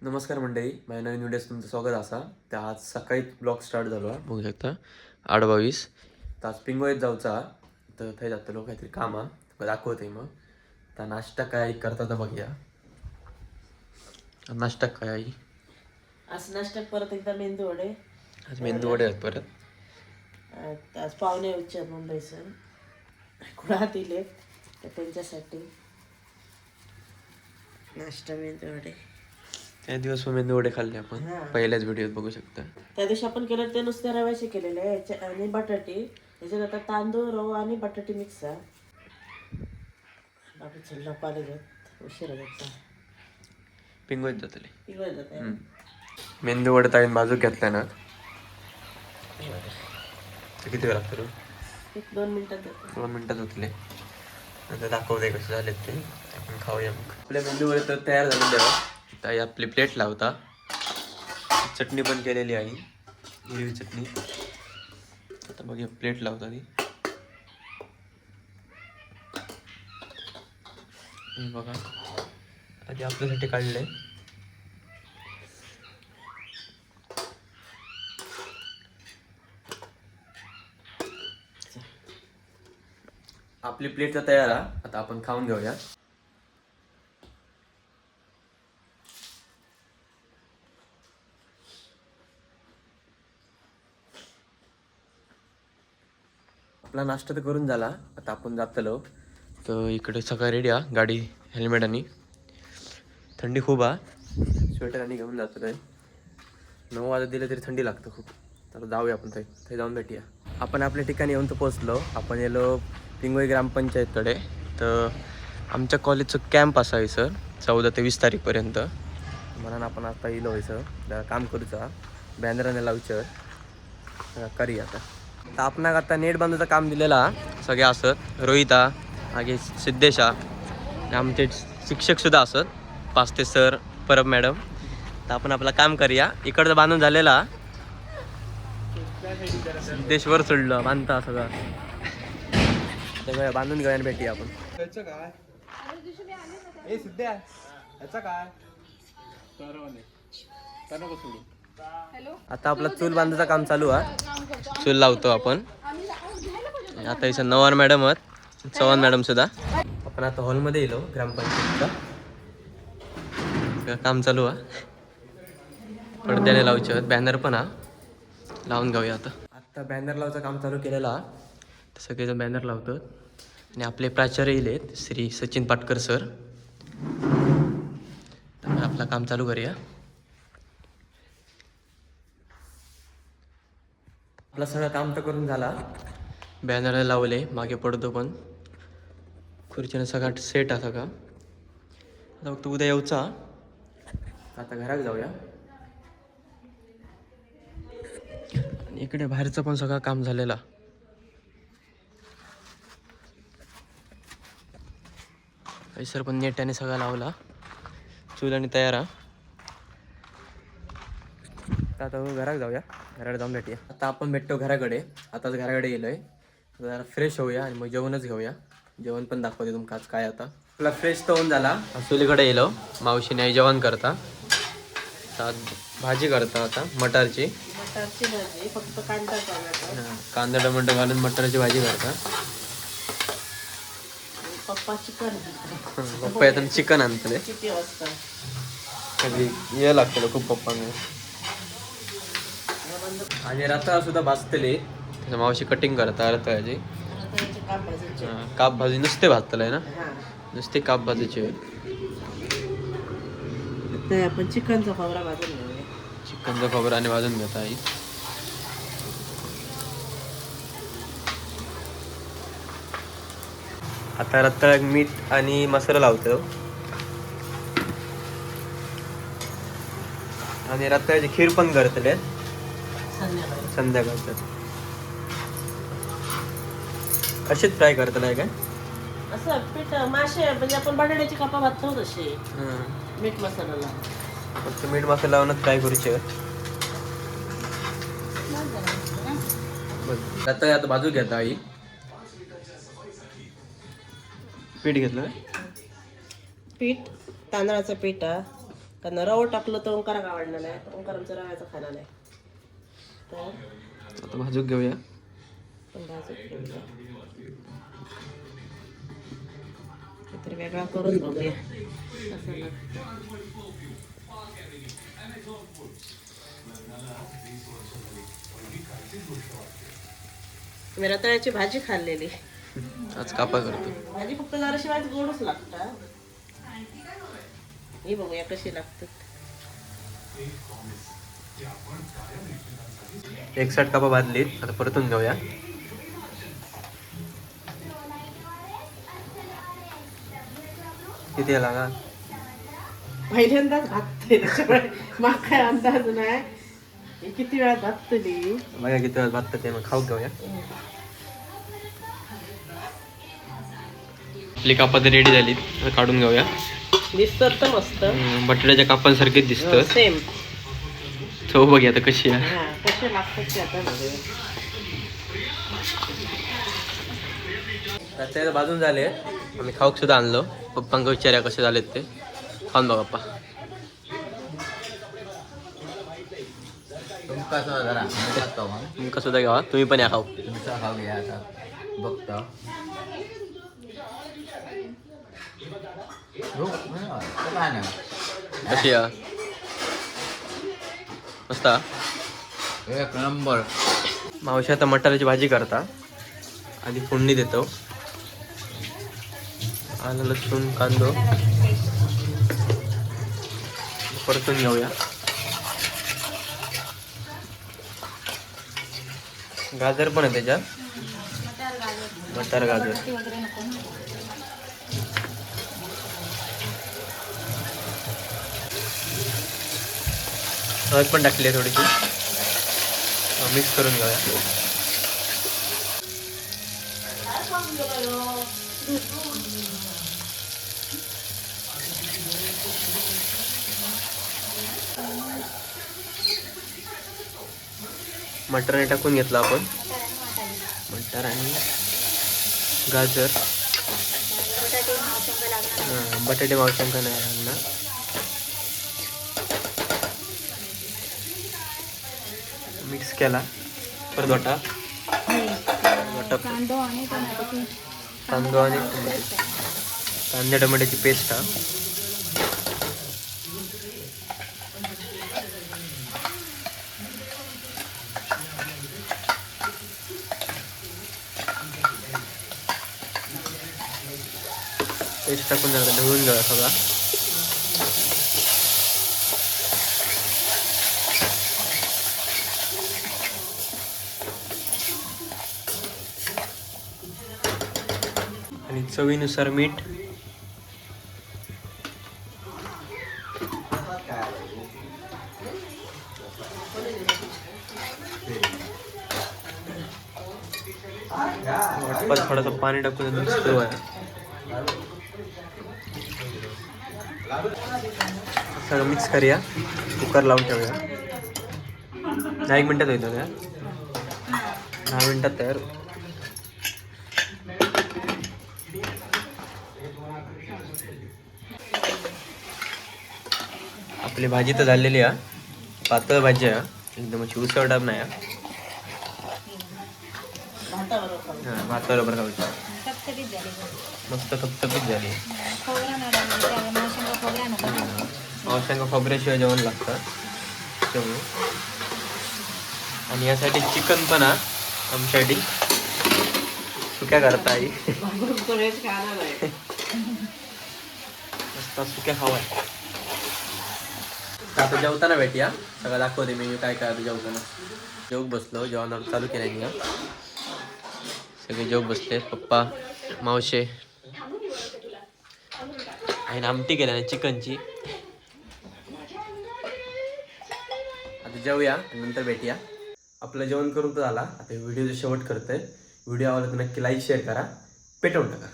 नमस्कार मंडळी, माझ्या नवीन व्हिडिओस तुमचं स्वागत असा. तर आज सकाळी ब्लॉग स्टार्ट झालो हा. बघू शकता 8:22. तर आज पिंगोळीत जाऊचा. तर थंय जातलो काहीतरी कामा दाखवते मग. तर नाश्ता काय करता तर बघूया. नाश्ता काय आई? आज नाश्त्यात परत एकदा मेंदू वडे. आज मेंदू वडे आहेत परत. आज पाहुणे उच्चार मुंबईसन कुणा दिले तर त्यांच्यासाठी नाश्ता मेंदू वडे. त्या दिवस मेंदू वडे खाल्ले आपण हा. पहिल्याच व्हिडिओत बघू शकता. त्या दिवशी आपण केलं ते नुसत्या रव्याचे केलेले आणि बटाटे. याच्यात आता तांदूळ रवा आणि बटाटे मिक्स आहे. बाबा चल कॉलेजात उशिरा जाता पिंगोळीत जातले. पिवळ जाते. मेंदू वडे ताईन बाजूक घेतल्या ना. तर किती वेळ लागतो? 1-2 मिनिटात जातो. 2 मिनिटात होतले. नंतर दाखवते कसे झालेत ते. आपण खाऊया मग. आपल्या मेंदू वडे तर तयार झालेले आहे. ताई आपली प्लेट लावता. चटणी पण केलेली आहे, हिरवी चटणी. आता बघूया प्लेट लावता ती. हे बघा आधी आपल्यासाठी काढलंय. आपली प्लेट तर तयार आहे. आता आपण खाऊन घेऊया. आपला नाश्ता तर करून झाला. आता आपण जातलो. तर इकडे सगळं रेडी आहे. गाडी हेल्मेट आणि थंडी खूप आहे. स्वेटर आणि घेऊन जातो आहे. 9 वाजता दिलं तरी थंडी लागतं खूप. तर जाऊया आपण ते जाऊन भेटूया. आपण आपल्या ठिकाणी येऊन तर पोचलो. आपण गेलो पिंगोळी ग्रामपंचायतकडे. तर आमच्या कॉलेजचं कॅम्प असावी सर 14 ते 20 तारीखपर्यंत. म्हणून आपण आता येलो आहे सर. जरा काम करूचा बॅनराने लावच्यावर करूया आता. तर आपणाक आता नेट बांधूचं काम दिलेला सगळे असत. रोहिता मागे सिद्धेशा आणि आमचे शिक्षकसुद्धा असत 5 ते सर परब मॅडम. तर आपण आपलं काम करूया. इकडचं बांधून झालेला सिद्धेश्वर सोडलं बांधता सगळं. सगळं बांधून घेऊया भेटूया आपण. आता आपलं चूल बांधायचं काम चालू आहे. चूल लावतो आपण. आता इथं नवार मॅडम आहेत, चव्हाण मॅडम सुद्धा. आपण आता हॉलमध्ये येलो ग्रामपंचायतचा. काम चालू आहे. पडद्याने लावचे आहेत. बॅनर पण हा लावून घेऊया आता. आता बॅनर लावायचं काम चालू केलेलं हा. तर सगळेजण बॅनर लावतो आणि आपले प्राचार्य येलेत श्री सचिन पाटकर सर. तर आपलं काम चालू करूया. आपलं सगळं काम तर करून झाला. बॅनर लावले मागे पडतो पण खुर्चीनं सगळा सेट आहे सगळा. आता फक्त उद्या येऊचा. आता घरात जाऊया. आणि इकडे बाहेरचं पण सगळं काम झालेलं. सर पण नेटाने सगळा लावला. चूल आणि तयार आहे. आता घरात जाऊया. घराकडे जाऊन भेटूया. आता आपण भेटतो घराकडे. आताच घराकडे गेलोय. जरा फ्रेश होऊया आणि मग जेवणच घेऊया. जेवण पण दाखवते तुमका आज काय. आता आपला फ्रेश तर होऊन झाला. चुलीकडे येलो. मावशीने आई जेवण करता. भाजी करता आता मटारची. मटारची भाजी फक्त कांदा टाकायचा. कांदा टोमॅटो घालून मटारची भाजी करता. पप्पा चिकन. पप्पा येताना चिकन आणतले. किती वाजता? कधी ये लागतं खूप पप्पांना. आणि रताळा सुद्धा भाजतले. त्याच्या मावशी कटिंग करता रताळ्याची. काप भाजी नुसते भाजतलंय ना. नुसते काप भाजीचे. आता आपण चिकनचा खोबरा भाजून घेऊया. चिकनचा खोबरा आणि भाजून घेता आई. आता रताळ्यात मीठ आणि मसाला लावतो. आणि रताळ्याची खीर पण करतले संध्याकाळचं. अशीच फ्राय करतलाय काय? असं पीठ मासे म्हणजे आपण बटाट्याची कापा भाजतो तसे. मीठ मसाला फक्त मीठ मसाला लावूनच फ्राय करूचे. रताळे आता बाजू घेता आई. पीठ घेतलं. पीठ तांदळाचं पीठ कारण रवा टाकलं तर ओंकाराक आवडणार नाही, ओंकार आमचा रव्याचा खाना नाही. तर आता भाजूक घेऊया. पण भाजून घेऊया. काहीतरी वेगळा करून बघूया कसं लागतं. मी रताळ्याची भाजी खाल्लेली. आज कापा करतो. भाजी फक्त जराशिवाय गोडच लागतं. ही बघूया कशी लागतात. एक साठ कापा भाजलीत, आता परतून घेऊया. किती लागा? पहिल्यांदाच भाजते त्याच्यामुळे मला काय अंदाज नाही. ही किती वेळा भाजतली बघा किती वेळा भाजतं ते, मग खाऊ घेऊया. आपली कापा तर रेडी झाली, आता काढून घेऊया. दिसतात तर मस्त. बटाट्याच्या कापांसारखेच दिसतं. सेम. चव बघूया आता कशी आहे. कसे लागतात ते आता बघूया. रताळे भाजून झाले, आम्ही खाऊक सुद्धा आणलो. पप्पांका विचारूया कसे झालेत ते. खाऊन बघा पप्पा. तुमका सुद्धा घ्यावा, तुम्ही पण या खाऊ. बघता कशी आहे? मस्त हा? एक नंबर. मावशी आता मटाराची भाजी करता. आधी फोडणी देतो. आलं लसूण कांदो परतून घेऊया. गाजर पण आहे त्याच्यात. मटार गाजर हळद पण टाकली आहे थोडीशी. मिक्स करून घेऊया. मटार टाकून घेतला आपण. मटार आणि गाजर. बटाटे मावशंका नाही लागणार. मिक्स केला परत कांदो आणि कांदा टोमॅटोची पेस्ट हा. पेस्ट टाकून ढवळून घ्या सगळा. आणि चवीनुसार मीठ. थोडंसं पाणी टाकून मिक्स करूया. सगळं मिक्स करूया. कुकर लावून ठेवूया. 1 मिनिटात होईल का? 10 मिनिटात तयार. आपली भाजी तर झालेली आहे. पातळ भाजी आहे, एकदम अशी उसळ टाईप नाही. भाताबरोबर खायची. मस्त थपथपीत झाली. मावशांका खोबऱ्याशिवाय जेवण लागतं त्यामुळे. आणि यासाठी चिकन पण हा आमच्यासाठी सुक्या करता आई. मस्त सुक्या खावा. आता जेवताना भेटूया. सगळं दाखवते मी काय काय जेवताना. जेवूक बसलो, जेवण चालू केलं. सगळे जेवूक बसले. पप्पा, मावशे आणि आमटी केल्या चिकनची. आता जेवूया नंतर भेटूया. आपलं जेवण करून तर झाला. आता व्हिडिओचा शेवट करतोय. व्हिडिओ आवडला तर नक्की लाईक शेअर करा. पेटवून टाका.